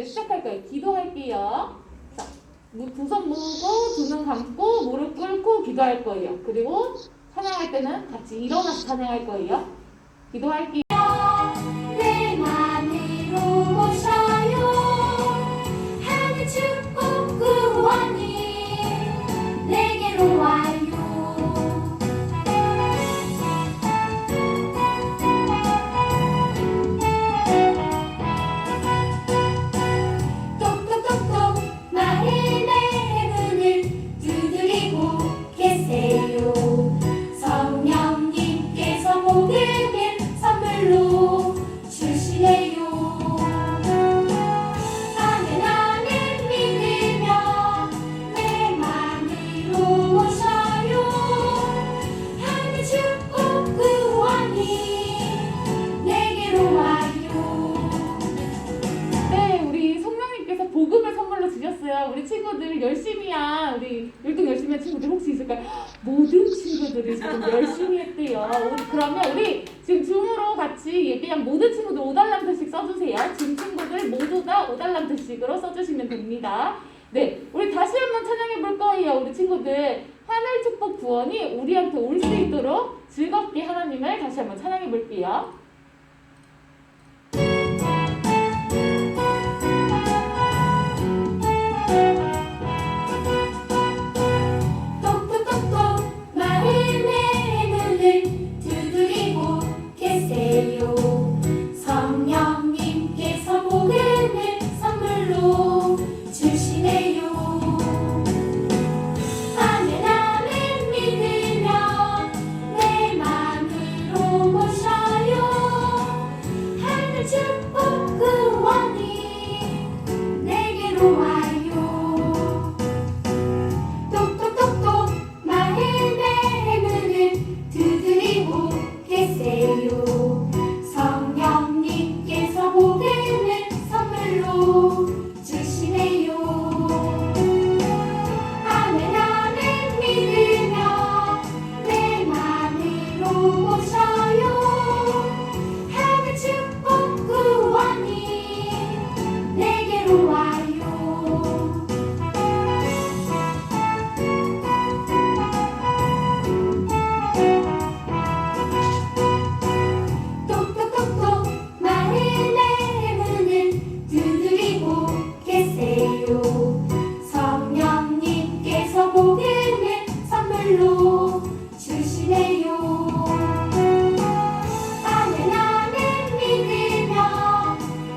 시작할 거예요. 기도할게요. 자, 두 손 모으고 두 눈 감고 무릎 꿇고 기도할 거예요. 그리고 찬양할 때는 같이 일어나서 찬양할 거예요. 기도할게요. 내 맘으로 오셔요. 하늘 축복 구원이 내게로 와요. 똑똑똑똑 마음의 문을 두드리고 계세요. 성령님께서 복음을 선물로 주시네요. 아멘 아멘 믿으며 내 맘으로 오셔요. 하늘 축복 구원이 내게로 와요. 네, 우리 성령님께서 복음을 선물로 주셨어요. 우리 친구들 열심히 한 우리 율동 열심히 한 친구들 혹시 있을까요? 모든 친구들이 지금 열심히 했대요. 그러면 우리 지금 줌으로 같이 예비한 모든 친구들 5달란트씩 써주세요. 줌 친구들 모두 다 5달란트씩으로 써주시면 됩니다. 네, 우리 다시 한번 찬양해 볼 거예요. 우리 친구들 하늘 축복 구원이 우리한테 올 수 있도록 즐겁게 하나님을 다시 한번 찬양해 볼게요. 똑똑똑똑 마음의 문을 두드리고 계세요. 성령님께서 복음을 선물로 주시네요. 아멘 아멘 믿으며 내 맘으로 모셔요. 하늘 축복 구원이 내게로 와요. 똑똑똑똑 마음의 문을 두드리고 계세요. 성령님께서 복음을 선물로 주시네요. 아멘 아멘 믿으며 내 맘으로 모셔요. 하늘 축복 구원이 내게로 와요. 똑똑똑똑 마음의 문을 두드리고 계세요. 성령님께서 복음을 선물로 주시네요. 아멘 아멘 믿으며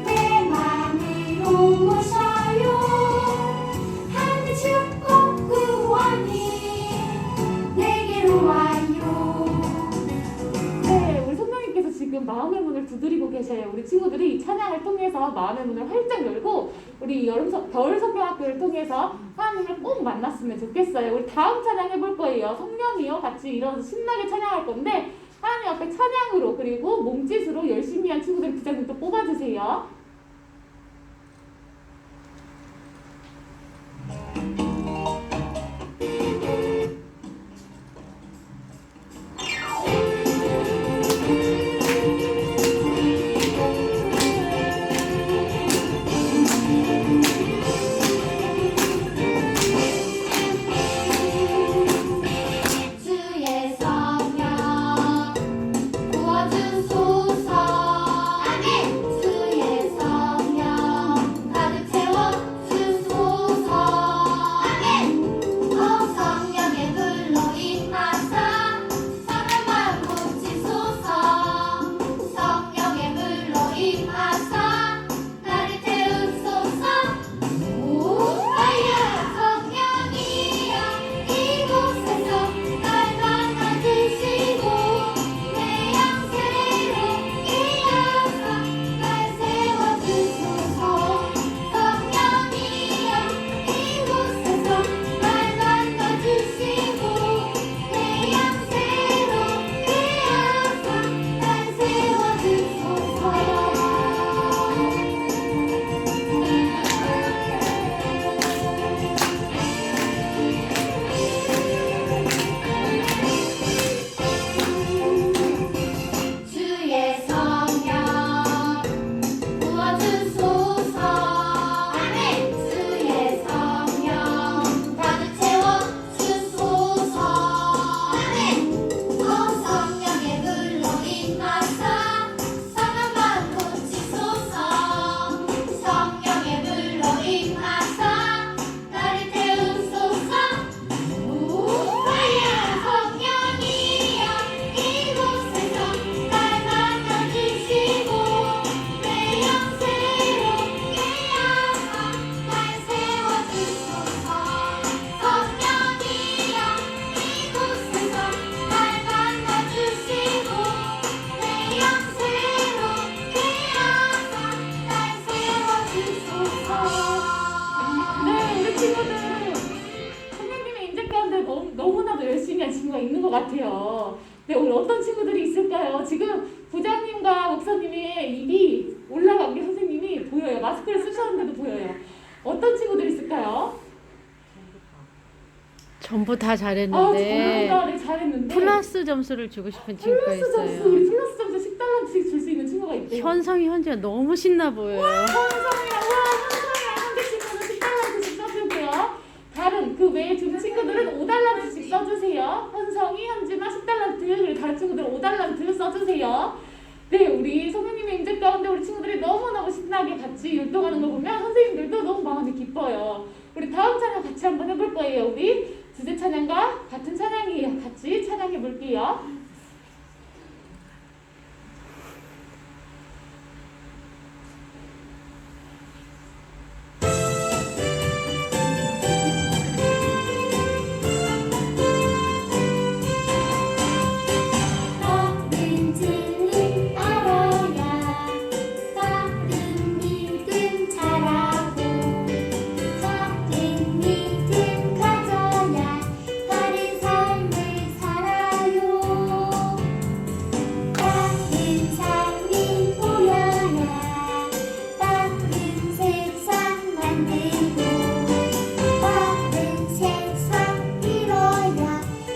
내 맘으로 모셔요. 하늘 축복 구원이 내게로 와요. 네, 우리 성령님께서 지금 마음의 문을 두드리고 계셔요. 우리 친구들이 이 찬양을 통해서 마음의 문을 활짝 열고 우리 겨울성경학교를 통해서 하나님을 꼭 만났으면 좋겠어요. 우리 다음 찬양 해볼 거예요. 성령이요 같이 일어나서 신나게 찬양할 건데 하나님 앞에 찬양으로 그리고 몸짓으로 열심히 한 친구들 부장님 또 뽑아주세요. 주의 성령 부어주소서. 아멘. 주의 것 같아요. 네, 오늘 어떤 친구들이 있을까요? 지금 부장님과 목사님의 입이 올라간 게 선생님이 보여요. 마스크를 쓰셨는데도 보여요. 어떤 친구들이 있을까요? 전부 다 아, 잘했는데 전부 다 네, 잘했는데 플러스 점수를 주고 싶은 친구가 플러스 점수, 있어요. 우리 플러스 점수 10달러씩 줄 수 있는 친구가 있대요. 현성이 현지가 너무 신나 보여요. 현성이랑 현재 친구는 10달러씩 써주고요. 다른 그 외에 두 친구들은 5달러씩 써주세요. 현성이, 현지만 10달러, 그리고 다른 친구들은 5달러 써주세요. 네, 우리 선생님의 임재 가운데 우리 친구들이 너무너무 신나게 같이 율동하는 거 보면 선생님들도 너무 마음이 기뻐요. 우리 다음 찬양 같이 한번 해볼 거예요. 우리 주제 찬양과 같은 찬양이에요. 같이 찬양해 볼게요. 바른 진리 알아야 바른 믿음 자라고 바른 믿음 가져야 바른 삶을 살아요. 바른 삶이 보여야 바른 세상 만들고 바른 세상 이뤄야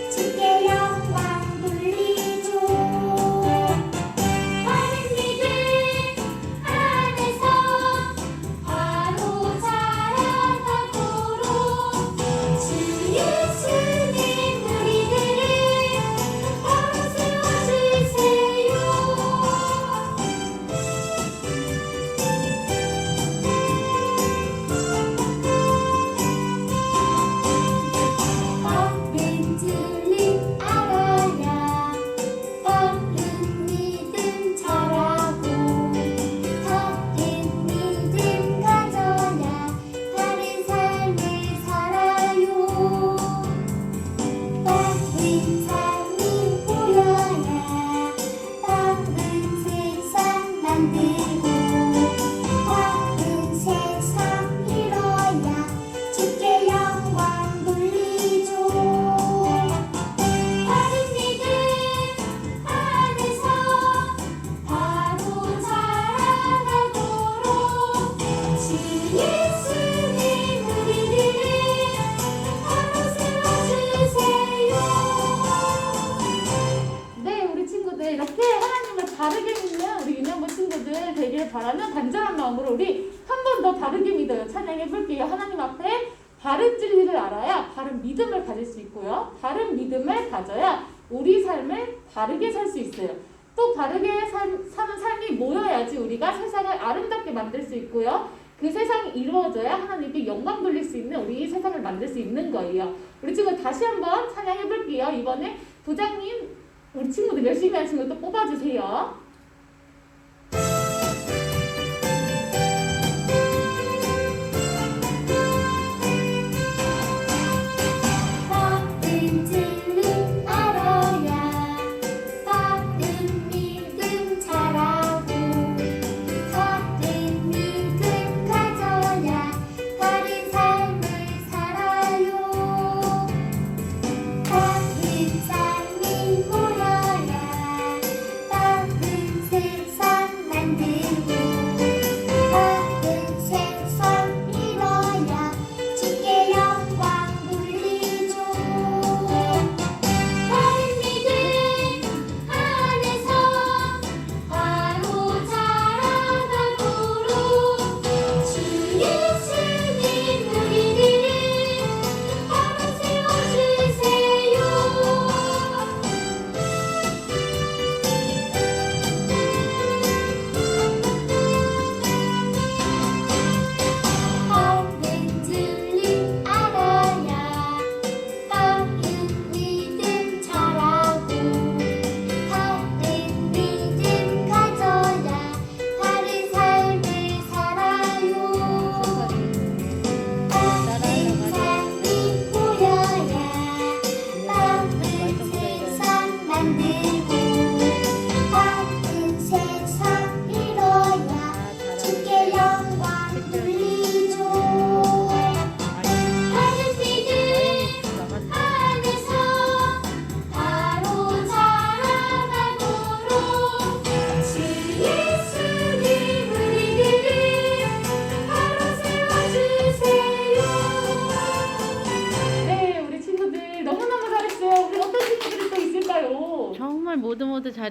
주께 영광 돌리죠. 바른 믿음 안에서 바로 자라가도록 주 예수님 우리들을 바로 세워주세요. 바른 진리 알아야 바른 믿음 자라고 바른 믿음 가져야 바른 삶을 살아요. 바른 삶이 보여야 바른 세상 만들고 바른 세상 이뤄야 주께 영광 돌리죠. 바른 믿음 안에서 바로 자라가도록 주 예수님 우리들을 바로 세워주세요. 네, 우리 친구들 이렇게 하나님을 바르게 믿는 우리 윤영부 친구들 되길 바라는 간절한 마음으로 우리 한 번 더 바르게 믿어요. 찬양해 볼게요. 하나님 앞에 바른 진리를 알아야 바른 믿음을 가질 수 있고요. 바른 믿음을 가져야 우리 삶을 바르게 살 수 있어요. 또 바르게 사는 삶이 모여야지 우리가 세상을 아름답게 만들 수 있고요. 그 세상이 이루어져야 하나님께 영광 돌릴 수 있는 우리 세상을 만들 수 있는 거예요. 우리 친구 다시 한번 찬양해 볼게요. 이번에 부장님, 우리 친구들 열심히 하는 친구들 또 뽑아주세요. 바른 진리 알아야 바른 믿음 자라고 바른 믿음 가져야 바른 삶을 살아요. 바른 삶이 보여야 바른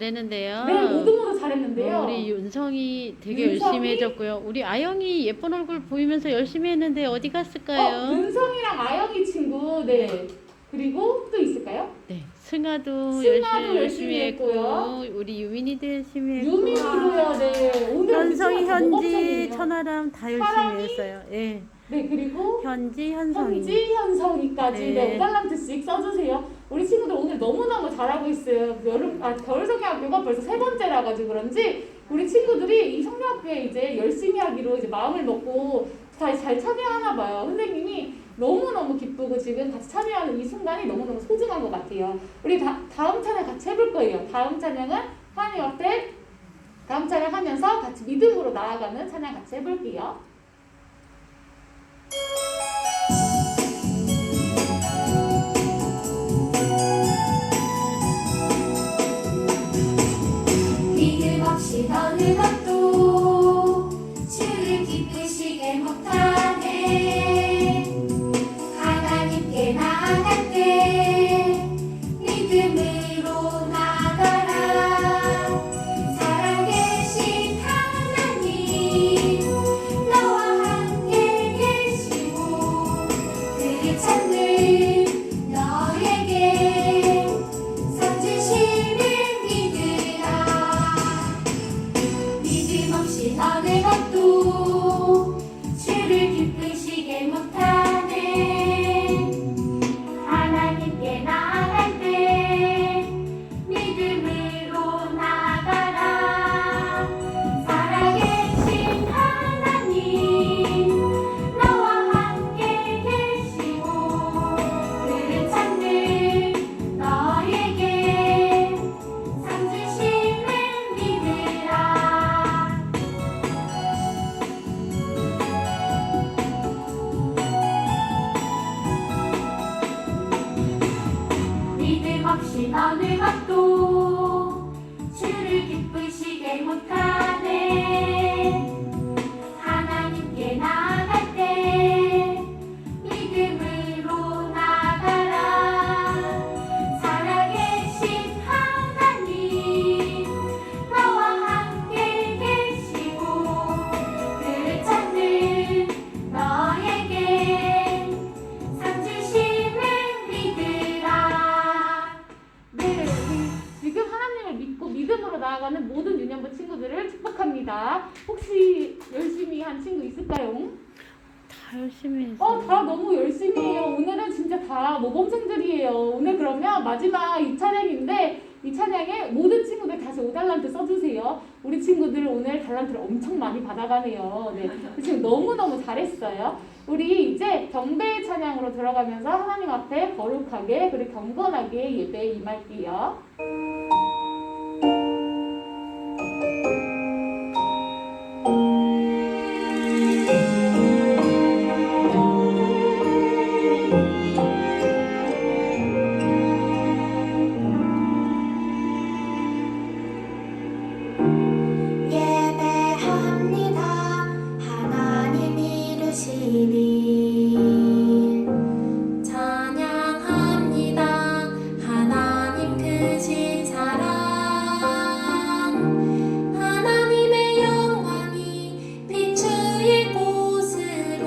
잘했는데요. 네, 모두 잘했는데요. 우리 윤성이 되게 윤성이? 열심히 해줬고요. 우리 아영이 예쁜 얼굴 보이면서 열심히 했는데 어디 갔을까요? 윤성이랑 아영이 친구, 네. 그리고 또 있을까요? 네, 승아도 승아도 열심히 열심히 했고 했고요. 우리 유민이도 열심히 했고 유민이도요, 네. 오늘 현성이, 우리 친구가 현지, 모범생이에요. 천하람 다 열심히 사랑이? 했어요. 예, 네, 그리고 현지, 현성이. 현성이까지 네. 네, 5달란트씩 써주세요. 우리 친구들 오늘 너무너무 잘하고 있어요. 겨울성경학교가 벌써 3번째라 가지고 그런지 우리 친구들이 이 성경학교에 이제 열심히 하기로 이제 마음을 먹고 잘 참여하나 봐요. 선생님이 너무너무 기쁘고 지금 같이 참여하는 이 순간이 너무너무 소중한 것 같아요. 우리 다음 찬양 같이 해볼 거예요. 다음 찬양은 하나님 앞에 다음 찬양 하면서 같이 믿음으로 나아가는 찬양 같이 해볼게요. 믿음 없이 어느 것도 주를 기쁘시게 못하네. 하나님께 나아갈 때 믿음으로 나가라. 살아계신 하나님 너와 함께 계시고 그를 찾는 너에게 상 주심을 믿으라. 믿음 없이 어느 것도 주를 기쁘시게 못하네. 하나님께 나아갈 때 믿음으로 나가라. 살아계신 하나님 너와 함께 계시고 그를 찾는 너에게 상 주심을 믿으라. 믿음 없이 어느 것도 주를 기쁘시게 못하네. 하나님께 나아갈 때 믿음으로 나가라. 살아계신 하나님 너와 함께 계시고 그를 찾는 너에게 상 주심을 믿으라. 네, 우리 지금 하나님을 믿고 믿음으로 나아가는 모든 유년부 친구들을 축복합니다. 혹시 열심히 한 친구 있을까요? 다 열심히 했어요. 다 너무 열심히 해요. 오늘은 진짜 다 모범생들이에요. 오늘 그러면 마지막 이 찬양인데 이 찬양에 모든 친구들 다시 5달란트 써주세요. 우리 친구들 오늘 달란트를 엄청 많이 받아가네요. 네, 우리 친구 너무너무 잘했어요. 우리 이제 경배 찬양으로 들어가면서 하나님 앞에 거룩하게 그리고 경건하게 예배에 임할게요. 예배합니다. 하나님 이루시니 찬양합니다. 하나님 크신 사랑 하나님의 영광이 비추일 곳으로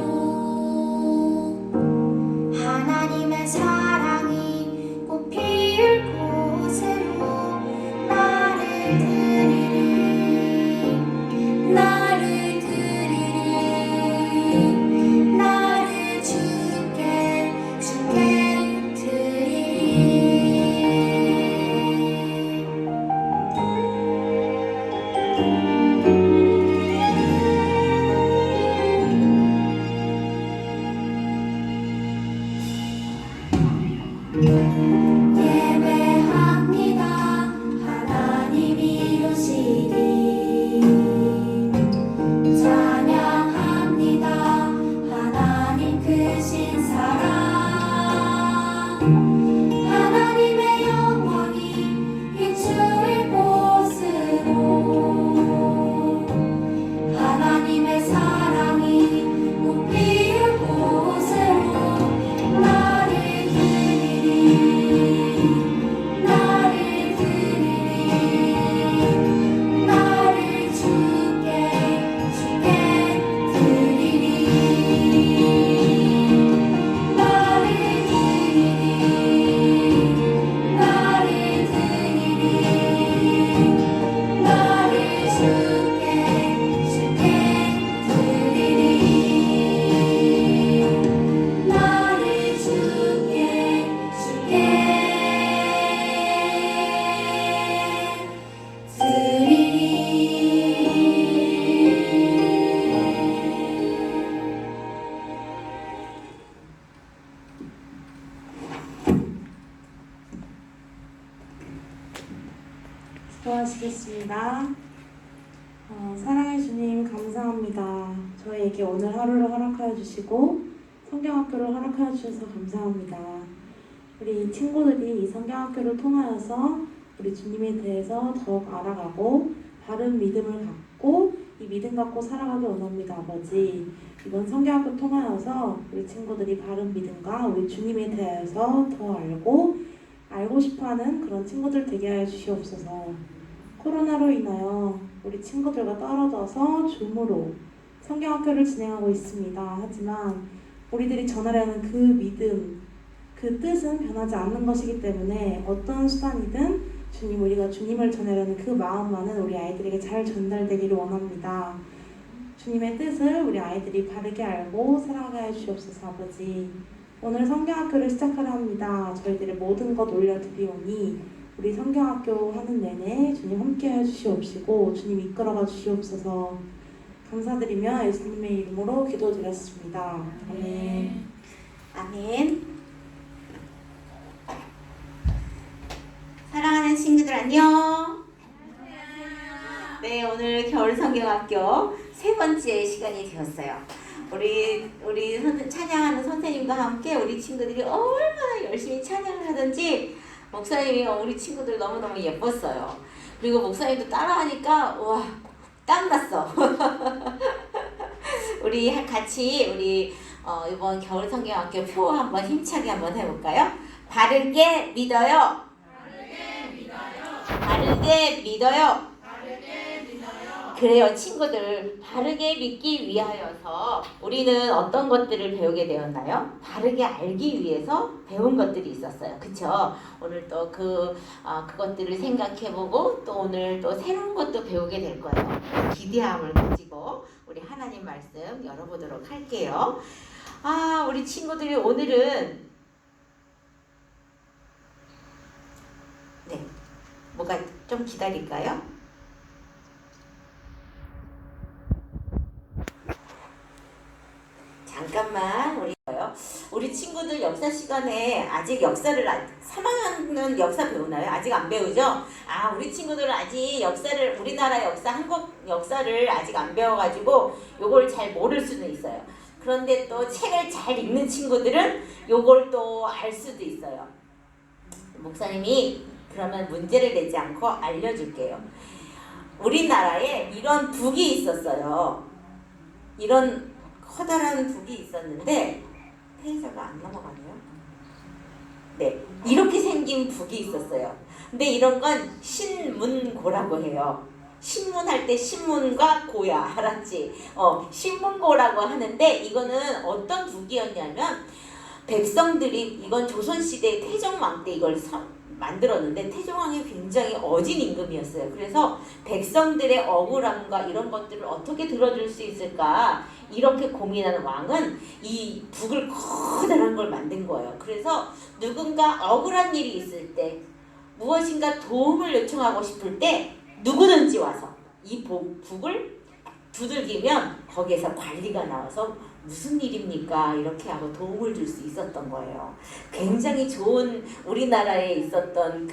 하나님의 사랑이 꽃피울 곳으로 나를 드리리 나를 드리리 나를 주께 드리리 예배합니다. 하나님 이루시니 찬양합니다. 하나님 크신 사랑 하나님의 영광이 비추일 곳으로 하나님의 사랑이 꽃피울 곳으로 나를 드리리 기도하시겠습니다. 사랑의 주님 감사합니다. 저희에게 오늘 하루를 허락하여 주시고 성경학교를 허락하여 주셔서 감사합니다. 우리 친구들이 이 성경학교를 통하여서 우리 주님에 대해서 더욱 알아가고 바른 믿음을 갖고 이 믿음 갖고 살아가기 원합니다. 아버지, 이번 성경학교 통하여서 우리 친구들이 바른 믿음과 우리 주님에 대해서 더 알고 싶어하는 그런 친구들 되게 하여 주시옵소서. 코로나로 인하여 우리 친구들과 떨어져서 줌으로 성경학교를 진행하고 있습니다. 하지만 우리들이 전하려는 그 믿음, 그 뜻은 변하지 않는 것이기 때문에 어떤 수단이든 주님, 우리가 주님을 전하려는 그 마음만은 우리 아이들에게 잘 전달되기를 원합니다. 주님의 뜻을 우리 아이들이 바르게 알고 살아가게 해 주시옵소서. 아버지, 오늘 성경학교를 시작하려 합니다. 저희들의 모든 것 올려드리오니 우리 성경학교 하는 내내 주님 함께해 주시옵시고 주님 이끌어가 주시옵소서. 감사드리며 예수님의 이름으로 기도드렸습니다. 아멘. 아멘. 사랑하는 친구들 안녕. 네, 오늘 겨울성경학교 세 번째 시간이 되었어요. 우리 찬양하는 선생님과 함께 우리 친구들이 얼마나 열심히 찬양을 하든지 목사님이 우리 친구들 너무너무 예뻤어요. 그리고 목사님도 따라하니까 와, 땀났어. 우리 같이 이번 겨울성경학교 표 한번 힘차게 한번 해볼까요? 바르게 믿어요. 바르게 믿어요. 그래요, 친구들. 바르게 믿기 위하여서 우리는 어떤 것들을 배우게 되었나요? 바르게 알기 위해서 배운 것들이 있었어요. 그쵸? 오늘 또 그것들을 생각해보고 또 오늘 또 새로운 것도 배우게 될 거예요. 기대함을 가지고 우리 하나님 말씀 열어보도록 할게요. 우리 친구들이 오늘은 네, 뭐가 좀 기다릴까요? 잠깐만, 우리 친구들 역사 시간에 아직 역사를 3학년 역사 배우나요? 아직 안 배우죠? 우리 친구들은 아직 역사를, 우리나라 역사, 한국 역사를 아직 안 배워가지고 요걸 잘 모를 수는 있어요. 그런데 또 책을 잘 읽는 친구들은 요걸 또 알 수도 있어요. 목사님이 그러면 문제를 내지 않고 알려줄게요. 우리나라에 이런 북이 있었어요. 이런 커다란 북이 있었는데 페이저가 안 넘어가네요. 네, 이렇게 생긴 북이 있었어요. 근데 이런 건 신문고라고 해요. 신문할 때 신문과 고야, 알았지? 신문고라고 하는데 이거는 어떤 북이었냐면 백성들이, 이건 조선시대 태종왕 때 이걸 만들었는데 태종왕이 굉장히 어진 임금이었어요. 그래서 백성들의 억울함과 이런 것들을 어떻게 들어줄 수 있을까 이렇게 고민하는 왕은 이 북을 커다란 걸 만든 거예요. 그래서 누군가 억울한 일이 있을 때 무엇인가 도움을 요청하고 싶을 때 누구든지 와서 이 북을 두들기면 거기에서 관리가 나와서 무슨 일입니까? 이렇게 하고 도움을 줄 수 있었던 거예요. 굉장히 좋은, 우리나라에 있었던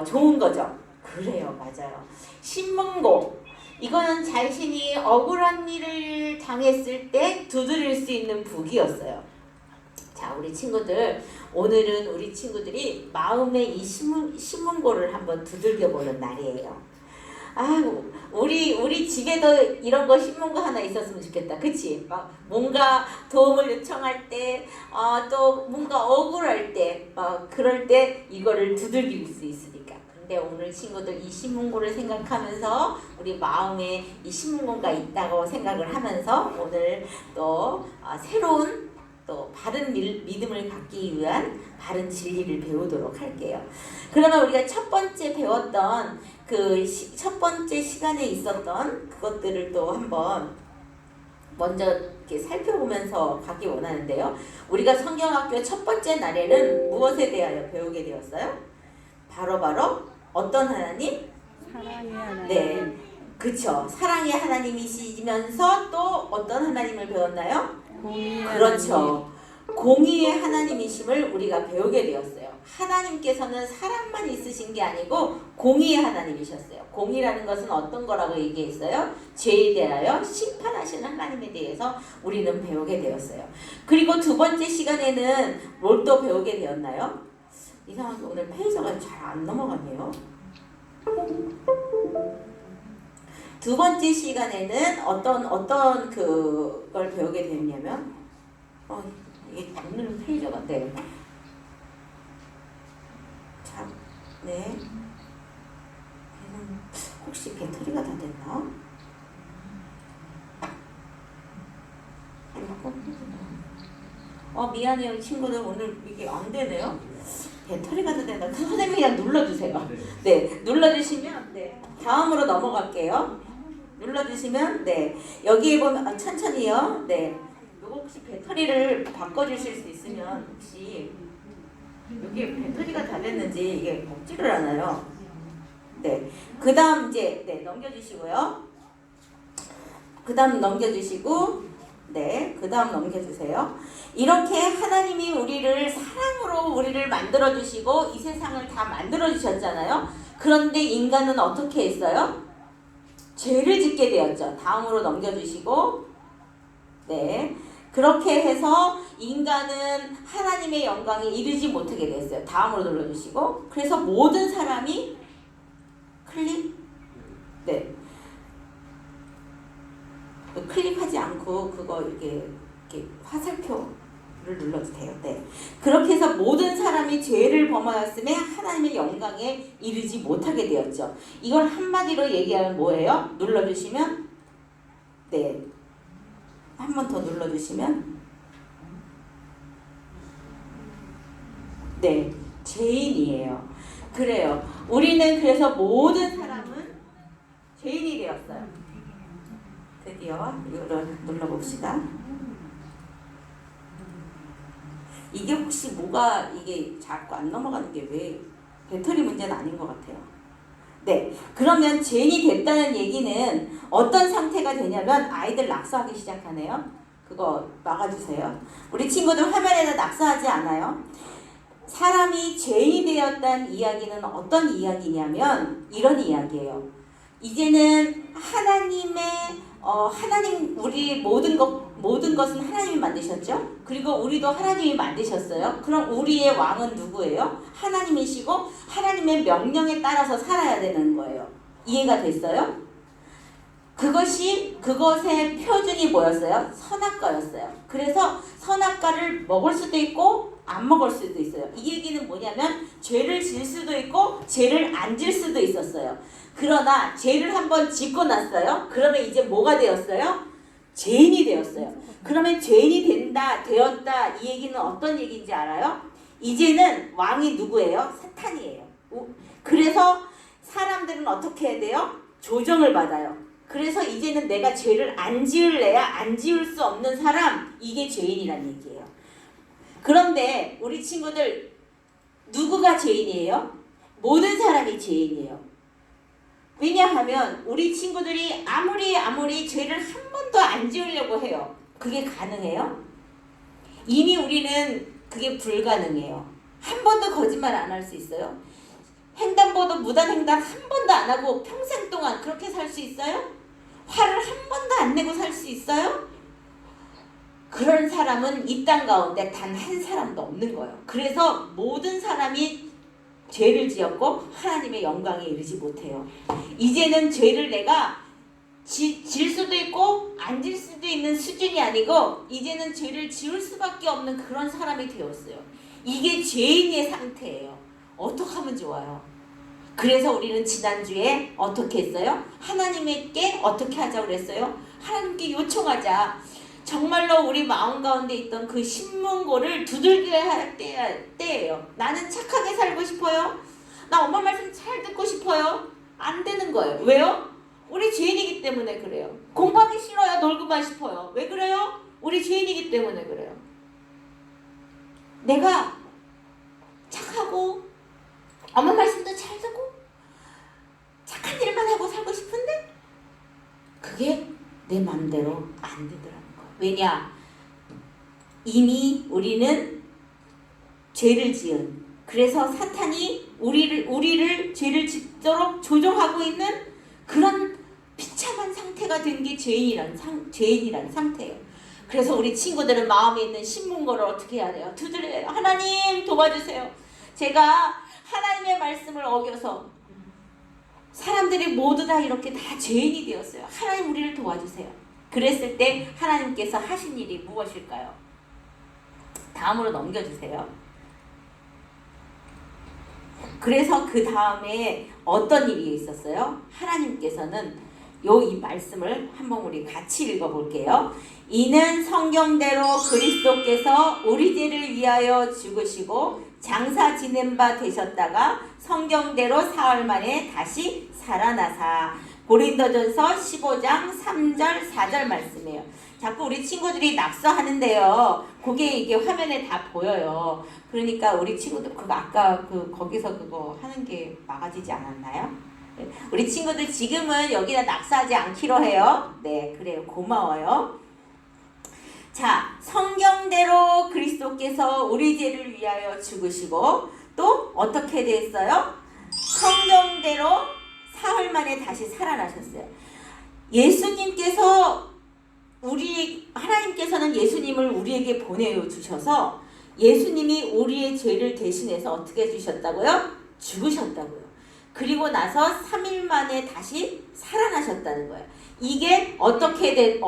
좋은 거죠. 그래요, 맞아요. 신문고. 이거는 자신이 억울한 일을 당했을 때 두드릴 수 있는 북이었어요. 자, 우리 친구들, 오늘은 우리 친구들이 마음의 이 신문고를 한번 두들겨보는 날이에요. 우리 집에도 이런 거 신문고 하나 있었으면 좋겠다. 그치? 막 뭔가 도움을 요청할 때, 또 뭔가 억울할 때, 그럴 때 이거를 두들길 수 있으니까. 근데 오늘 친구들 이 신문고를 생각하면서 우리 마음에 이 신문고가 있다고 생각을 하면서 오늘 또 새로운 또 바른 믿음을 갖기 위한 바른 진리를 배우도록 할게요. 그러면 우리가 첫 번째 배웠던 첫 번째 시간에 있었던 그것들을 또 한번 먼저 이렇게 살펴보면서 가기 원하는데요. 우리가 성경학교 첫 번째 날에는 무엇에 대하여 배우게 되었어요? 바로 어떤 하나님? 사랑의 하나님. 네, 그쵸. 사랑의 하나님이시면서 또 어떤 하나님을 배웠나요? 공의 그렇죠. 하나님. 공의의 하나님이심을 우리가 배우게 되었어요. 하나님께서는 사랑만 있으신 게 아니고 공의의 하나님이셨어요. 공의라는 것은 어떤 거라고 얘기했어요? 죄에 대하여 심판하시는 하나님에 대해서 우리는 배우게 되었어요. 그리고 두 번째 시간에는 뭘 또 배우게 되었나요? 이상하게 오늘 페이지가 잘 안 넘어가네요. 두 번째 시간에는 어떤 그걸 배우게 되었냐면 이게 오늘은 페이지가 네. 자, 네. 혹시 배터리가 다 됐나? 미안해요 친구들, 오늘 이게 안 되네요. 배터리가 다 된다. 선생님이 그냥 눌러주세요. 네, 눌러주시면 네 다음으로 넘어갈게요. 눌러주시면 네 여기에 보면 천천히요. 네, 이거 혹시 배터리를 바꿔주실 수 있으면 혹시 여기 배터리가 다 됐는지 이게 먹지를 않아요. 네, 그 다음 이제 네 넘겨주시고요. 그 다음 넘겨주시고 네, 그 다음 넘겨주세요. 이렇게 하나님이 우리를 사랑으로 우리를 만들어주시고 이 세상을 다 만들어주셨잖아요. 그런데 인간은 어떻게 했어요? 죄를 짓게 되었죠. 다음으로 넘겨주시고 네, 그렇게 해서 인간은 하나님의 영광에 이르지 못하게 됐어요. 다음으로 눌러주시고 그래서 모든 사람이 클릭 네 클릭하지 않고 그거 이렇게 화살표를 눌러도 돼요. 네. 그렇게 해서 모든 사람이 죄를 범하였음에 하나님의 영광에 이르지 못하게 되었죠. 이걸 한마디로 얘기하면 뭐예요? 눌러주시면 네. 한 번 더 눌러주시면 네. 죄인이에요. 그래요. 우리는 그래서 모든 사람은 죄인이 되었어요. 드디어 이거를 눌러봅시다. 이게 혹시 뭐가 이게 자꾸 안 넘어가는 게 왜 배터리 문제는 아닌 것 같아요. 네, 그러면 죄인이 됐다는 얘기는 어떤 상태가 되냐면 아이들 낙서하기 시작하네요. 그거 막아주세요. 우리 친구들 화면에다 낙서하지 않아요. 사람이 죄인이 되었다는 이야기는 어떤 이야기냐면 이런 이야기예요. 이제는 하나님 우리 모든 것은 하나님이 만드셨죠? 그리고 우리도 하나님이 만드셨어요. 그럼 우리의 왕은 누구예요? 하나님이시고 하나님의 명령에 따라서 살아야 되는 거예요. 이해가 됐어요? 그것의 표준이 뭐였어요? 선악과였어요. 그래서 선악과를 먹을 수도 있고 안 먹을 수도 있어요. 이 얘기는 뭐냐면 죄를 질 수도 있고 죄를 안 질 수도 있었어요. 그러나 죄를 한번 짓고 났어요. 그러면 이제 뭐가 되었어요? 죄인이 되었어요. 그러면 죄인이 되었다 이 얘기는 어떤 얘기인지 알아요? 이제는 왕이 누구예요? 사탄이에요. 그래서 사람들은 어떻게 해야 돼요? 조정을 받아요. 그래서 이제는 내가 죄를 안 지을래야 안 지을 수 없는 사람, 이게 죄인이란 얘기예요. 그런데 우리 친구들 누구가 죄인이에요? 모든 사람이 죄인이에요. 왜냐하면 우리 친구들이 아무리 죄를 한 번도 안 지으려고 해요. 그게 가능해요? 이미 우리는 그게 불가능해요. 한 번도 거짓말 안 할 수 있어요? 횡단보도 무단횡단 한 번도 안 하고 평생 동안 그렇게 살 수 있어요? 화를 한 번도 안 내고 살 수 있어요? 그런 사람은 이 땅 가운데 단 한 사람도 없는 거예요. 그래서 모든 사람이 죄를 지었고 하나님의 영광에 이르지 못해요. 이제는 죄를 내가 질 수도 있고 안 질 수도 있는 수준이 아니고 이제는 죄를 지을 수밖에 없는 그런 사람이 되었어요. 이게 죄인의 상태예요. 어떻게 하면 좋아요? 그래서 우리는 지난주에 어떻게 했어요? 하나님께 어떻게 하자고 그랬어요? 하나님께 요청하자. 정말로 우리 마음 가운데 있던 그 신문고를 두들겨야 할 때예요. 나는 착하게 살고 싶어요. 나 엄마 말씀 잘 듣고 싶어요. 안 되는 거예요. 왜요? 우리 죄인이기 때문에 그래요. 공부하기 싫어요. 놀고만 싶어요. 왜 그래요? 우리 죄인이기 때문에 그래요. 내가 착하고 엄마 말씀도 잘 듣고 착한 일만 하고 살고 싶은데 그게 내 맘대로 안 되더라는 거예요. 왜냐? 이미 우리는 죄를 지은, 그래서 사탄이 우리를 죄를 짓도록 조종하고 있는 그런 비참한 상태가 된 게 죄인이라는 상태예요. 그래서 우리 친구들은 마음에 있는 신문고를 어떻게 해야 돼요? 두드려야 돼요. 하나님 도와주세요. 제가 하나님의 말씀을 어겨서 사람들이 모두 다 이렇게 다 죄인이 되었어요. 하나님 우리를 도와주세요. 그랬을 때 하나님께서 하신 일이 무엇일까요? 다음으로 넘겨주세요. 그래서 그 다음에 어떤 일이 있었어요? 하나님께서는 이 말씀을 한번 우리 같이 읽어볼게요. 이는 성경대로 그리스도께서 우리 죄를 위하여 죽으시고 장사 지낸 바 되셨다가 성경대로 사흘 만에 다시 살아나사. 고린도전서 15장 3절 4절 말씀이에요. 자꾸 우리 친구들이 낙서하는데요. 그게 이게 화면에 다 보여요. 그러니까 우리 친구들 그거 아까 거기서 그거 하는 게 막아지지 않았나요? 네. 우리 친구들 지금은 여기다 낙서하지 않기로 해요. 네, 그래요. 고마워요. 자, 성경대로 그리스도께서 우리 죄를 위하여 죽으시고 또 어떻게 됐어요? 성경대로 사흘 만에 다시 살아나셨어요. 하나님께서는 예수님을 우리에게 보내주셔서 예수님이 우리의 죄를 대신해서 어떻게 해주셨다고요? 죽으셨다고요. 그리고 나서 3일 만에 다시 살아나셨다는 거예요. 이게 어떻게 된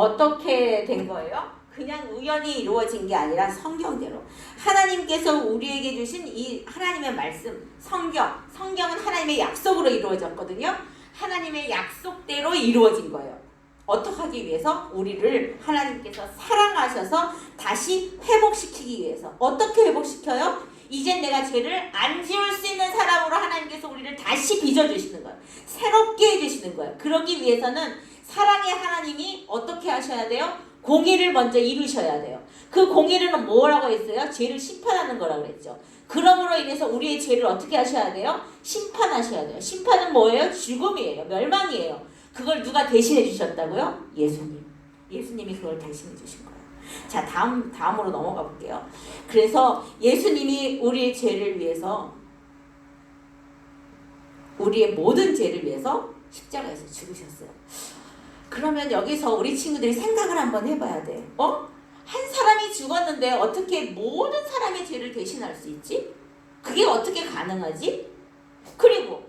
거예요? 그냥 우연히 이루어진 게 아니라 성경대로. 하나님께서 우리에게 주신 이 하나님의 말씀, 성경은 하나님의 약속으로 이루어졌거든요. 하나님의 약속대로 이루어진 거예요. 어떻게 하기 위해서? 우리를 하나님께서 사랑하셔서 다시 회복시키기 위해서. 어떻게 회복시켜요? 이젠 내가 죄를 안 지을 수 있는 사람으로 하나님께서 우리를 다시 빚어주시는 거예요. 새롭게 해주시는 거예요. 그러기 위해서는 사랑의 하나님이 어떻게 하셔야 돼요? 공의를 먼저 이루셔야 돼요. 그 공의는 뭐라고 했어요? 죄를 심판하는 거라고 그랬죠. 그러므로 인해서 우리의 죄를 어떻게 하셔야 돼요? 심판하셔야 돼요. 심판은 뭐예요? 죽음이에요. 멸망이에요. 그걸 누가 대신해 주셨다고요? 예수님. 예수님이 그걸 대신해 주신 거예요. 자, 다음으로 넘어가 볼게요. 그래서 예수님이 우리의 죄를 위해서, 우리의 모든 죄를 위해서 십자가에서 죽으셨어요. 그러면 여기서 우리 친구들이 생각을 한번 해봐야 돼. 한 사람이 죽었는데 어떻게 모든 사람의 죄를 대신할 수 있지? 그게 어떻게 가능하지? 그리고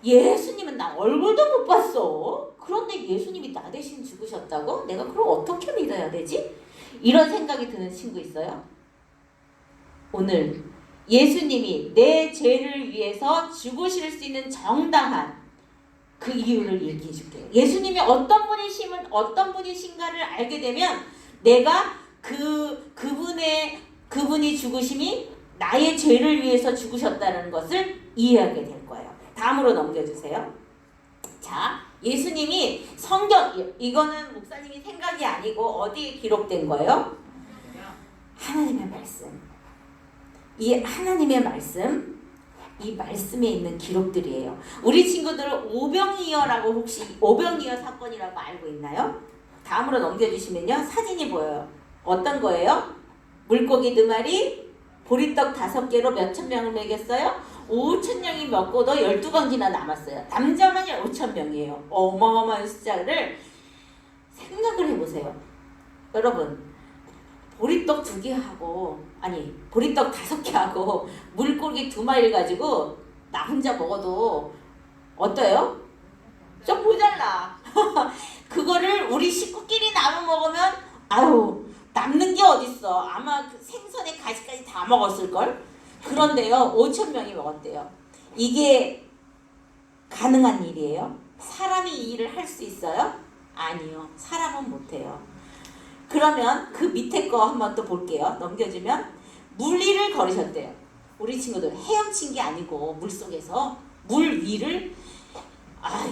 예수님은 나 얼굴도 못 봤어. 그런데 예수님이 나 대신 죽으셨다고? 내가 그럼 어떻게 믿어야 되지? 이런 생각이 드는 친구 있어요? 오늘 예수님이 내 죄를 위해서 죽으실 수 있는 정당한 그 이유를 얘기해 줄게요. 예수님이 어떤 분이신가를 알게 되면 내가 그분이 죽으심이 나의 죄를 위해서 죽으셨다는 것을 이해하게 될 거예요. 다음으로 넘겨주세요. 자, 예수님이 이거는 목사님이 생각이 아니고 어디에 기록된 거예요? 하나님의 말씀. 이 하나님의 말씀, 이 말씀에 있는 기록들이에요. 우리 친구들은 오병이어라고 혹시 오병이어 사건이라고 알고 있나요? 다음으로 넘겨주시면요. 사진이 보여요. 어떤 거예요? 물고기 2마리, 보리떡 5개로 몇천 명을 먹였어요? 5,000명이 먹고도 12강지나 남았어요. 남자만 5,000명이에요. 어마어마한 숫자를 생각을 해보세요. 여러분, 보리떡 2개하고 보리떡 5개하고 물고기 2마리를 가지고 나 혼자 먹어도 어때요? 좀 모자라. 그거를 우리 식구끼리 나눠 먹으면 남는 게 어딨어. 아마 그 생선의 가시까지 다 먹었을걸? 그런데요, 5,000명이 먹었대요. 이게 가능한 일이에요? 사람이 이 일을 할 수 있어요? 아니요. 사람은 못해요. 그러면 그 밑에 거 한번 또 볼게요. 넘겨주면 물 위를 걸으셨대요. 우리 친구들 헤엄친 게 아니고 물속에서 물 위를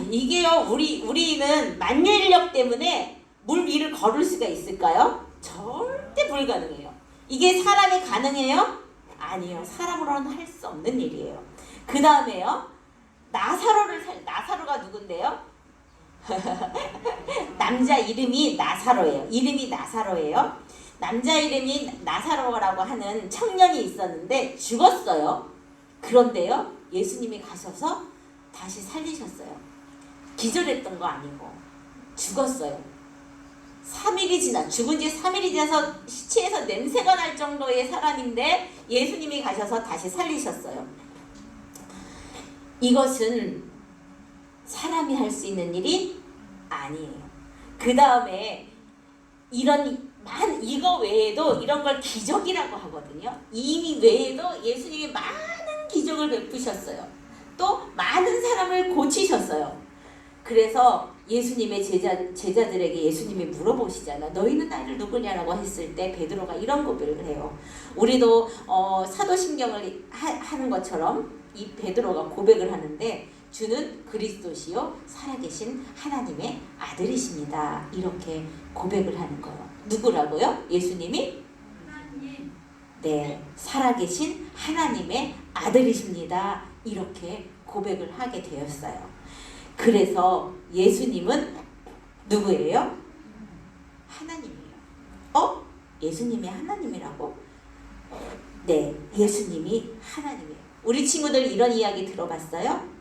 이게요. 우리는 만유인력 때문에 물 위를 걸을 수가 있을까요? 절대 불가능해요. 이게 사람이 가능해요? 아니요. 사람으로는 할 수 없는 일이에요. 그 다음에요. 나사로가 누군데요? 남자 이름이 나사로예요. 남자 이름이 나사로라고 하는 청년이 있었는데 죽었어요. 그런데요, 예수님이 가셔서 다시 살리셨어요. 기절했던 거 아니고 죽었어요. 3일이 지나 죽은 지 3일이 지나서 시체에서 냄새가 날 정도의 사람인데 예수님이 가셔서 다시 살리셨어요. 이것은 사람이 할 수 있는 일이 아니에요. 그 다음에 이거 외에도 이런 걸 기적이라고 하거든요. 이 외에도 예수님이 많은 기적을 베푸셨어요. 또 많은 사람을 고치셨어요. 그래서 예수님의 제자들에게 예수님이 물어보시잖아. 너희는 나를 누구냐라고 했을 때 베드로가 이런 고백을 해요. 우리도 사도신경을 하는 것처럼 이 베드로가 고백을 하는데 주는 그리스도시요 살아계신 하나님의 아들이십니다. 이렇게 고백을 하는 거예요. 누구라고요? 예수님이? 네, 살아계신 하나님의 아들이십니다. 이렇게 고백을 하게 되었어요. 그래서 예수님은 누구예요? 하나님이에요. 예수님이 하나님이라고? 네, 예수님이 하나님이에요. 우리 친구들 이런 이야기 들어봤어요?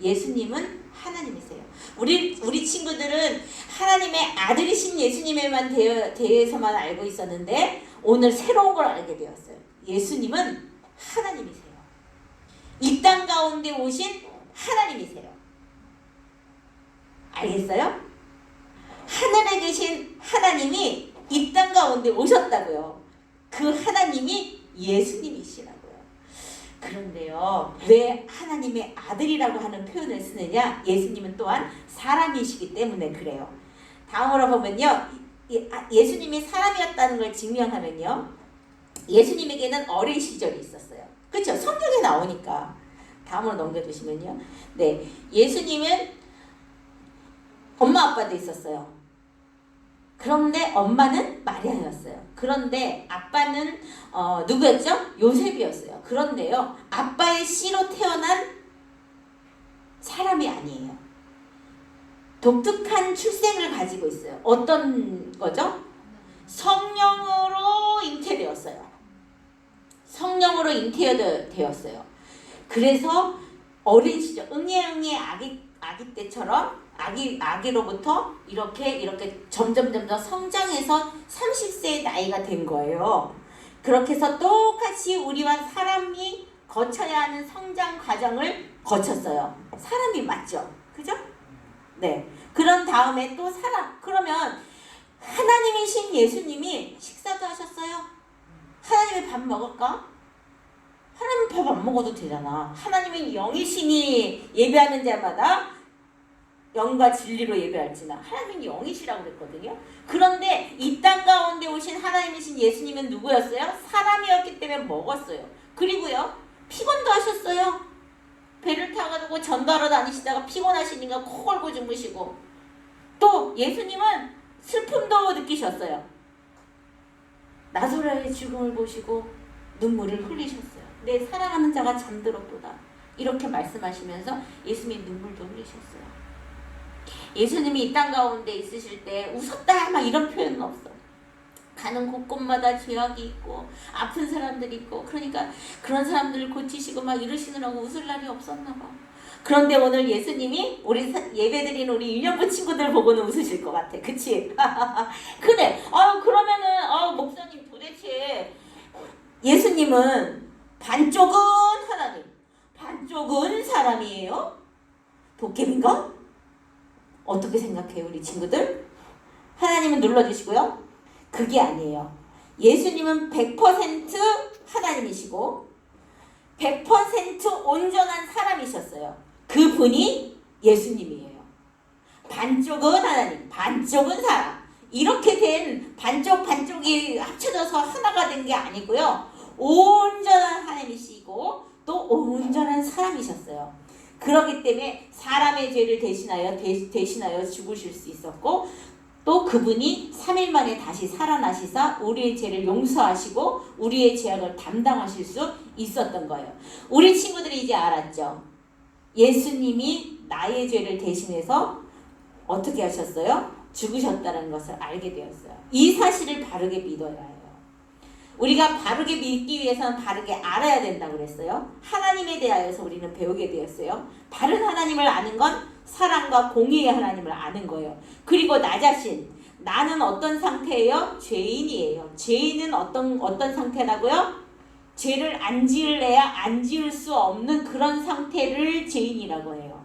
예수님은 하나님이세요. 우리 친구들은 하나님의 아들이신 예수님에만 대해서만 알고 있었는데 오늘 새로운 걸 알게 되었어요. 예수님은 하나님이세요. 이 땅 가운데 오신 하나님이세요. 알겠어요? 하늘에 계신 하나님이 이 땅 가운데 오셨다고요. 그 하나님이 예수님이시라고요. 그런데요, 왜 하나님의 아들이라고 하는 표현을 쓰느냐? 예수님은 또한 사람이시기 때문에 그래요. 다음으로 보면요, 예수님이 사람이었다는 걸 증명하면요, 예수님에게는 어린 시절이 있었어요. 그렇죠? 성경에 나오니까. 다음으로 넘겨주시면요, 네, 예수님은 엄마 아빠도 있었어요. 그런데 엄마는 마리아였어요. 그런데 아빠는 누구였죠? 요셉이었어요. 그런데요, 아빠의 씨로 태어난 사람이 아니에요. 독특한 출생을 가지고 있어요. 어떤 거죠? 성령으로 잉태되었어요. 성령으로 잉태되었어요. 그래서 어린 시절 응애응애 아기 때처럼 아기로부터 이렇게 점점 성장해서 30세의 나이가 된 거예요. 그렇게 해서 똑같이 우리와 사람이 거쳐야 하는 성장 과정을 거쳤어요. 사람이 맞죠? 그죠? 네. 그런 다음에 또 그러면 하나님이신 예수님이 식사도 하셨어요? 하나님이 밥 먹을까? 하나님 밥 안 먹어도 되잖아. 하나님은 영이시니 예배하는 자마다 영과 진리로 예배할지나. 하나님은 영이시라고 그랬거든요. 그런데 이 땅 가운데 오신 하나님이신 예수님은 누구였어요? 사람이었기 때문에 먹었어요. 그리고요, 피곤도 하셨어요. 배를 타가지고 전도하러 다니시다가 피곤하시니까 코 골고 주무시고, 또 예수님은 슬픔도 느끼셨어요. 나사로의 죽음을 보시고 눈물을 흘리셨어요. 내 사랑하는 자가 잠들었도다. 이렇게 말씀하시면서 예수님이 눈물도 흘리셨어요. 예수님이 이 땅 가운데 있으실 때 웃었다 막 이런 표현은 없어. 가는 곳곳마다 죄악이 있고 아픈 사람들이 있고, 그러니까 그런 사람들을 고치시고 막 이러시느라고 웃을 날이 없었나 봐. 그런데 오늘 예수님이 우리 예배드린 우리 1년부 친구들 보고는 웃으실 것 같아. 그치? 그래. 그러면은 목사님 도대체 예수님은 반쪽은 하나님, 반쪽은 사람이에요? 도깨비인가? 어떻게 생각해요, 우리 친구들? 하나님은 눌러주시고요. 그게 아니에요. 예수님은 100% 하나님이시고 100% 온전한 사람이셨어요. 그분이 예수님이에요. 반쪽은 하나님, 반쪽은 사람. 이렇게 된 반쪽이 합쳐져서 하나가 된 게 아니고요. 온전한 하나님이시고 또 온전한 사람이셨어요. 그렇기 때문에 사람의 죄를 대신하여 죽으실 수 있었고, 또 그분이 3일 만에 다시 살아나시사 우리의 죄를 용서하시고 우리의 죄악을 담당하실 수 있었던 거예요. 우리 친구들이 이제 알았죠? 예수님이 나의 죄를 대신해서 어떻게 하셨어요? 죽으셨다는 것을 알게 되었어요. 이 사실을 바르게 믿어야 해요. 우리가 바르게 믿기 위해서는 바르게 알아야 된다고 그랬어요. 하나님에 대하여서 우리는 배우게 되었어요. 바른 하나님을 아는 건 사랑과 공의의 하나님을 아는 거예요. 그리고 나 자신, 나는 어떤 상태예요? 죄인이에요. 죄인은 어떤 상태라고요? 죄를 안 지을래야 안 지을 수 없는 그런 상태를 죄인이라고 해요.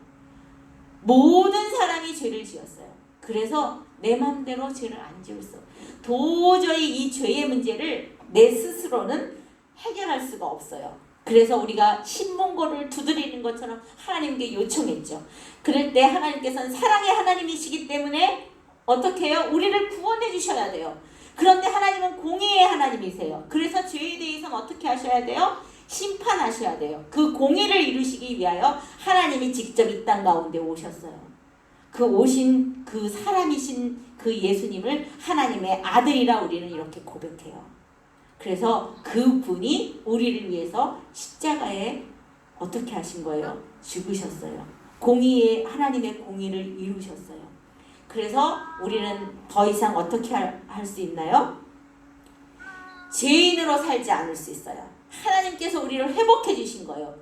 모든 사람이 죄를 지었어요. 그래서 내 마음대로 죄를 안 지을 수 없어요. 도저히 이 죄의 문제를 내 스스로는 해결할 수가 없어요. 그래서 우리가 신문고를 두드리는 것처럼 하나님께 요청했죠. 그럴 때 하나님께서는 사랑의 하나님이시기 때문에 어떻게 해요? 우리를 구원해 주셔야 돼요. 그런데 하나님은 공의의 하나님이세요. 그래서 죄에 대해서는 어떻게 하셔야 돼요? 심판하셔야 돼요. 그 공의를 이루시기 위하여 하나님이 직접 이 땅 가운데 오셨어요. 그 오신 그 사람이신 그 예수님을 하나님의 아들이라 우리는 이렇게 고백해요. 그래서 그분이 우리를 위해서 십자가에 어떻게 하신 거예요? 죽으셨어요. 공의의 하나님의 공의를 이루셨어요. 그래서 우리는 더 이상 어떻게 할 수 있나요? 죄인으로 살지 않을 수 있어요. 하나님께서 우리를 회복해 주신 거예요.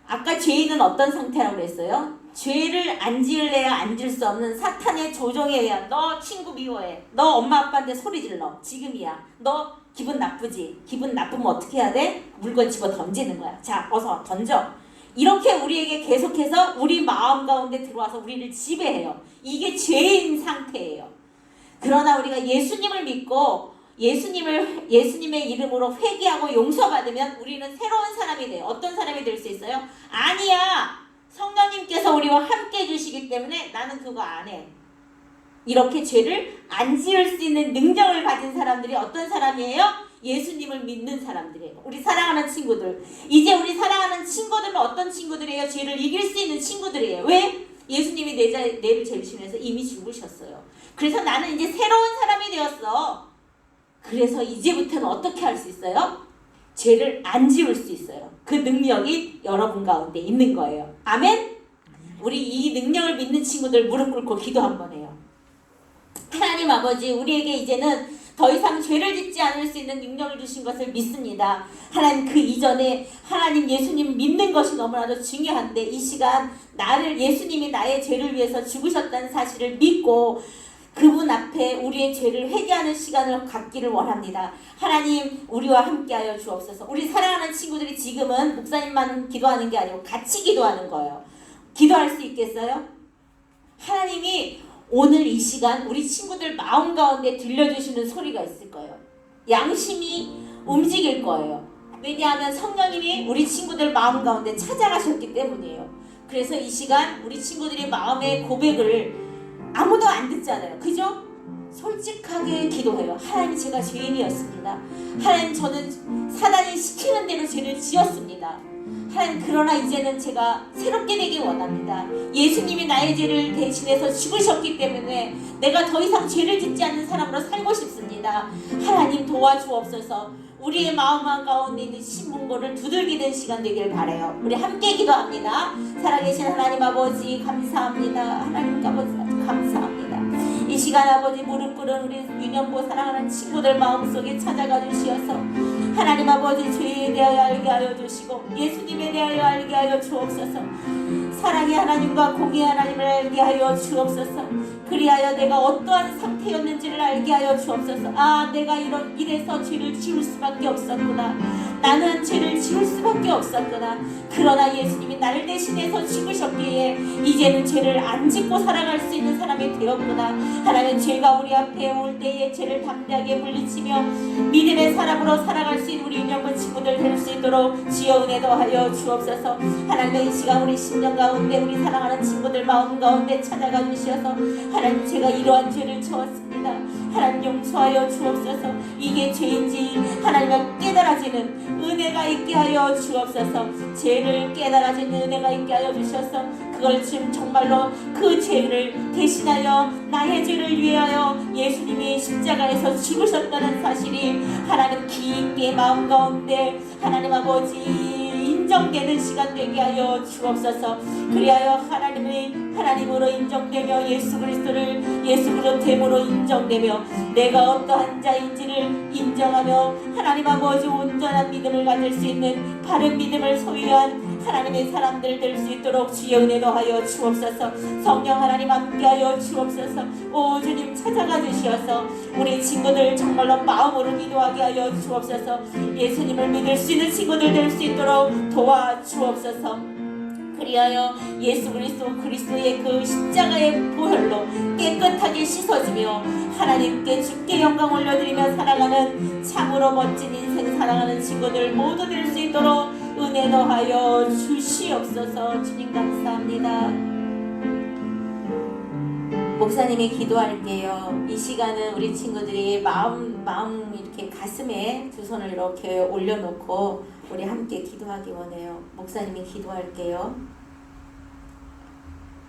아까 죄인은 어떤 상태라고 그랬어요? 죄를 안 지을래야 안 질 수 없는 사탄의 조종에 의한 너 친구 미워해. 너 엄마 아빠한테 소리 질러. 지금이야. 너 기분 나쁘지? 기분 나쁘면 어떻게 해야 돼? 물건 집어 던지는 거야. 자, 어서 던져. 이렇게 우리에게 계속해서 우리 마음 가운데 들어와서 우리를 지배해요. 이게 죄인 상태예요. 그러나 우리가 예수님을 믿고 예수님의 이름으로 회개하고 용서받으면 우리는 새로운 사람이 돼요. 어떤 사람이 될 수 있어요? 아니야. 성령님께서 우리와 함께 해주시기 때문에 나는 그거 안 해. 이렇게 죄를 안 지을 수 있는 능력을 가진 사람들이 어떤 사람이에요? 예수님을 믿는 사람들이에요. 우리 사랑하는 친구들. 이제 우리 사랑하는 친구들은 어떤 친구들이에요? 죄를 이길 수 있는 친구들이에요. 왜? 예수님이 내를 재우시면서 이미 죽으셨어요. 그래서 나는 이제 새로운 사람이 되었어. 그래서 이제부터는 어떻게 할 수 있어요? 죄를 안 지을 수 있어요. 그 능력이 여러분 가운데 있는 거예요. 아멘? 우리 이 능력을 믿는 친구들 무릎 꿇고 기도 한번 해요. 하나님 아버지, 우리에게 이제는 더 이상 죄를 짓지 않을 수 있는 능력을 주신 것을 믿습니다. 하나님, 그 이전에 하나님 예수님 믿는 것이 너무나도 중요한데 이 시간 예수님이 나의 죄를 위해서 죽으셨다는 사실을 믿고 그분 앞에 우리의 죄를 회개하는 시간을 갖기를 원합니다. 하나님, 우리와 함께하여 주옵소서. 우리 사랑하는 친구들이 지금은 목사님만 기도하는 게 아니고 같이 기도하는 거예요. 기도할 수 있겠어요? 하나님이 오늘 이 시간 우리 친구들 마음 가운데 들려주시는 소리가 있을 거예요. 양심이 움직일 거예요. 왜냐하면 성령님이 우리 친구들 마음 가운데 찾아가셨기 때문이에요. 그래서 이 시간 우리 친구들의 마음의 고백을 아무도 안 듣잖아요. 그죠? 솔직하게 기도해요. 하나님, 제가 죄인이었습니다. 하나님, 저는 사단이 시키는 대로 죄를 지었습니다. 하나님, 그러나 이제는 제가 새롭게 되기 원합니다. 예수님이 나의 죄를 대신해서 죽으셨기 때문에 내가 더 이상 죄를 짓지 않는 사람으로 살고 싶습니다. 하나님, 도와주옵소서. 우리의 마음 가운데 있는 신문고를 두들기는 시간 되길 바라요. 우리 함께 기도합니다. 살아계신 하나님 아버지 감사합니다. 하나님 아버지 감사합니다. 이 시간 아버지 무릎 꿇은 우리 유년보 사랑하는 친구들 마음속에 찾아가 주시어서 하나님 아버지 죄에 대하여 알게 하여 주시고 예수님에 대하여 알게 하여 주옵소서. 사랑의 하나님과 공의의 하나님을 알게 하여 주옵소서. 그리하여 내가 어떠한 상태였는지를 알게 하여 주옵소서. 아, 내가 이래서 죄를 지을 수밖에 없었구나. 나는 죄를 지을 수밖에 없었구나. 그러나 예수님이 나를 대신해서 죽으셨기에 이제는 죄를 안 짓고 살아갈 수 있는 사람이 되었구나. 하나님, 죄가 우리 앞에 올 때에 죄를 담대하게 물리치며 믿음의 사람으로 살아갈 수 있는 우리 유년부 친구들 될 수 있도록 주여 은혜 더하여 주옵소서. 하나님, 이 시간 우리 심령 가운데 우리 사랑하는 친구들 마음 가운데 찾아가 주시어서 하나님, 제가 이러한 죄를 지었습니다. 하나님, 용서하여 주옵소서. 이게 죄인지 하나님을 깨달아지는 은혜가 있게 하여 주옵소서. 죄를 깨달아지는 은혜가 있게 하여 주셔서 그걸 지금 정말로 그 죄를 대신하여 나의 죄를 위하여 예수님이 십자가에서 죽으셨다는 사실이 하나님 깊게 마음 가운데 하나님 아버지 인정되는 시간 되게 하여 주옵소서. 그리하여 하나님으로 인정되며 예수 그리스도됨으로 인정되며 내가 어떠한 자인지를 인정하며 하나님 아버지 온전한 믿음을 가질 수 있는 바른 믿음을 소유한 하나님의 사람들 될 수 있도록 주의 은혜 더하여 주옵소서. 성령 하나님 함께하여 주옵소서. 오 주님 찾아가 주시어서 우리 친구들 정말로 마음으로 기도하게 하여 주옵소서. 예수님을 믿을 수 있는 친구들 될 수 있도록 도와주옵소서. 그리하여 예수 그리스도의 그 십자가의 보혈로 깨끗하게 씻어지며 하나님께 주께 영광 올려드리며 살아가는 참으로 멋진 인생 살아가는 친구들 모두 될 수 있도록 은혜 더하여 주시옵소서. 주님 감사합니다. 목사님이 기도할게요. 이 시간은 우리 친구들이 마음 이렇게 가슴에 두 손을 이렇게 올려놓고 우리 함께 기도하기 원해요. 목사님이 기도할게요.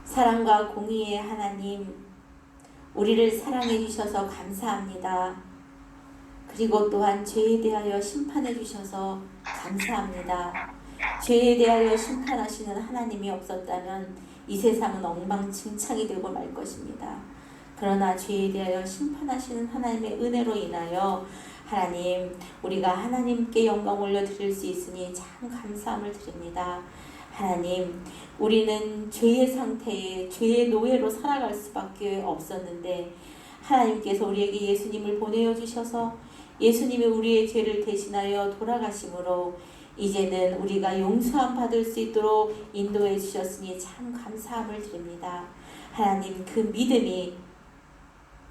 사랑과 공의의 하나님, 우리를 사랑해 주셔서 감사합니다. 그리고 또한 죄에 대하여 심판해 주셔서 감사합니다. 죄에 대하여 심판하시는 하나님이 없었다면 이 세상은 엉망진창이 되고 말 것입니다. 그러나 죄에 대하여 심판하시는 하나님의 은혜로 인하여 하나님, 우리가 하나님께 영광 올려드릴 수 있으니 참 감사함을 드립니다. 하나님, 우리는 죄의 상태에 죄의 노예로 살아갈 수밖에 없었는데 하나님께서 우리에게 예수님을 보내어 주셔서 예수님이 우리의 죄를 대신하여 돌아가심으로 이제는 우리가 용서함 받을 수 있도록 인도해 주셨으니 참 감사함을 드립니다. 하나님, 그 믿음이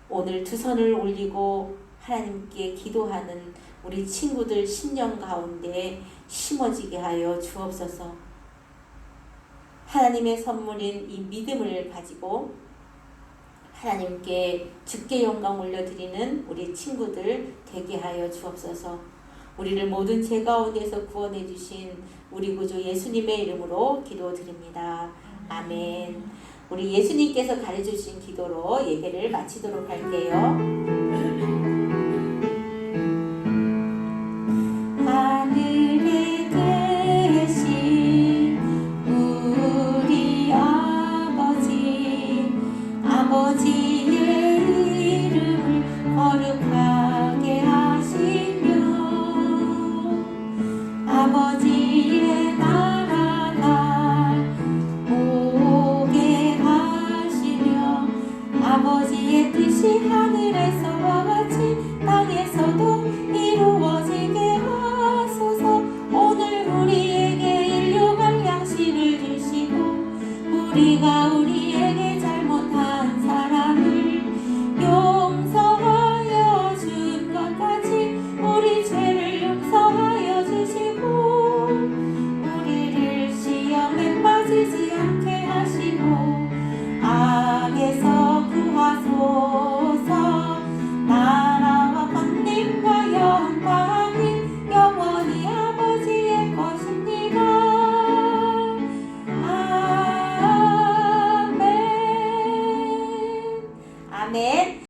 오늘 두 손을 올리고 하나님께 기도하는 우리 친구들 심령 가운데 심어지게 하여 주옵소서. 하나님의 선물인 이 믿음을 가지고 하나님께 주께 영광 올려드리는 우리 친구들 되게 하여 주옵소서. 우리를 모든 죄 가운데서 구원해 주신 우리 구주 예수님의 이름으로 기도드립니다. 아멘. 우리 예수님께서 가르쳐주신 기도로 예배를 마치도록 할게요.